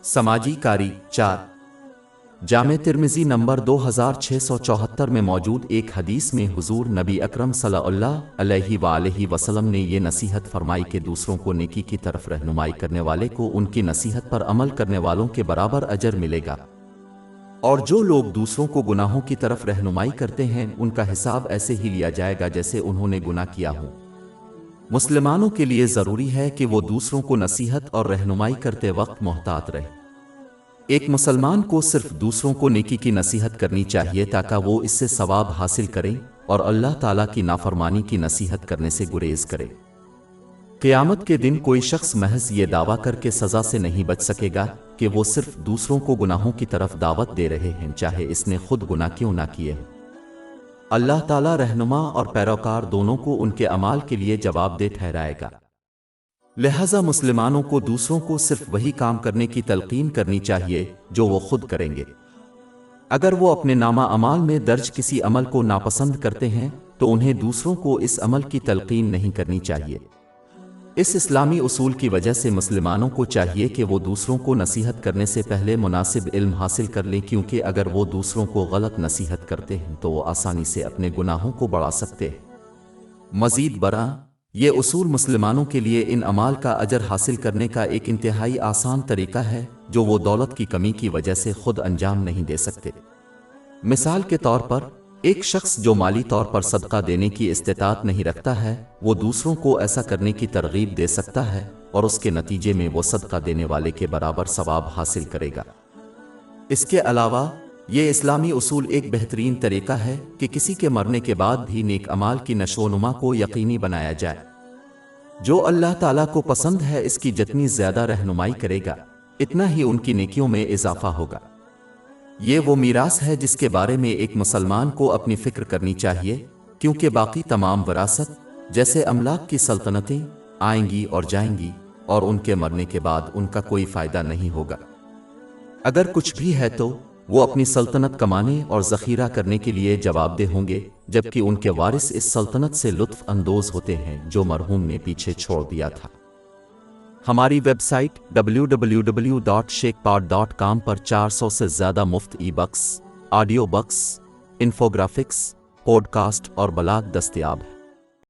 سماجی کاری 4 جامع ترمذی نمبر 2674 میں موجود ایک حدیث میں حضور نبی اکرم صلی اللہ علیہ وآلہ وسلم نے یہ نصیحت فرمائی کہ دوسروں کو نیکی کی طرف رہنمائی کرنے والے کو ان کی نصیحت پر عمل کرنے والوں کے برابر اجر ملے گا، اور جو لوگ دوسروں کو گناہوں کی طرف رہنمائی کرتے ہیں ان کا حساب ایسے ہی لیا جائے گا جیسے انہوں نے گناہ کیا ہو۔ مسلمانوں کے لیے ضروری ہے کہ وہ دوسروں کو نصیحت اور رہنمائی کرتے وقت محتاط رہے۔ ایک مسلمان کو صرف دوسروں کو نیکی کی نصیحت کرنی چاہیے تاکہ وہ اس سے ثواب حاصل کریں اور اللہ تعالیٰ کی نافرمانی کی نصیحت کرنے سے گریز کرے۔ قیامت کے دن کوئی شخص محض یہ دعویٰ کر کے سزا سے نہیں بچ سکے گا کہ وہ صرف دوسروں کو گناہوں کی طرف دعوت دے رہے ہیں، چاہے اس نے خود گناہ کیوں نہ کیے۔ اللہ تعالیٰ رہنما اور پیروکار دونوں کو ان کے اعمال کے لیے جواب دہ ٹھہرائے گا۔ لہذا مسلمانوں کو دوسروں کو صرف وہی کام کرنے کی تلقین کرنی چاہیے جو وہ خود کریں گے۔ اگر وہ اپنے نامہ اعمال میں درج کسی عمل کو ناپسند کرتے ہیں تو انہیں دوسروں کو اس عمل کی تلقین نہیں کرنی چاہیے۔ اس اسلامی اصول کی وجہ سے مسلمانوں کو چاہیے کہ وہ دوسروں کو نصیحت کرنے سے پہلے مناسب علم حاصل کر لیں، کیونکہ اگر وہ دوسروں کو غلط نصیحت کرتے ہیں تو وہ آسانی سے اپنے گناہوں کو بڑھا سکتے ہیں۔ مزید برآں، یہ اصول مسلمانوں کے لیے ان اعمال کا اجر حاصل کرنے کا ایک انتہائی آسان طریقہ ہے جو وہ دولت کی کمی کی وجہ سے خود انجام نہیں دے سکتے۔ مثال کے طور پر، ایک شخص جو مالی طور پر صدقہ دینے کی استطاعت نہیں رکھتا ہے، وہ دوسروں کو ایسا کرنے کی ترغیب دے سکتا ہے اور اس کے نتیجے میں وہ صدقہ دینے والے کے برابر ثواب حاصل کرے گا۔ اس کے علاوہ، یہ اسلامی اصول ایک بہترین طریقہ ہے کہ کسی کے مرنے کے بعد بھی نیک اعمال کی نشوونما کو یقینی بنایا جائے۔ جو اللہ تعالیٰ کو پسند ہے اس کی جتنی زیادہ رہنمائی کرے گا، اتنا ہی ان کی نیکیوں میں اضافہ ہوگا۔ یہ وہ میراث ہے جس کے بارے میں ایک مسلمان کو اپنی فکر کرنی چاہیے، کیونکہ باقی تمام وراثت جیسے املاک کی سلطنتیں آئیں گی اور جائیں گی، اور ان کے مرنے کے بعد ان کا کوئی فائدہ نہیں ہوگا۔ اگر کچھ بھی ہے تو وہ اپنی سلطنت کمانے اور ذخیرہ کرنے کے لیے جواب دہ ہوں گے، جبکہ ان کے وارث اس سلطنت سے لطف اندوز ہوتے ہیں جو مرحوم نے پیچھے چھوڑ دیا تھا۔ ہماری ویب سائٹ www.sheikhpod.com پر 400 سے زیادہ مفت ebooks, audio books, infographics, podcast اور بلاگ دستیاب ہے۔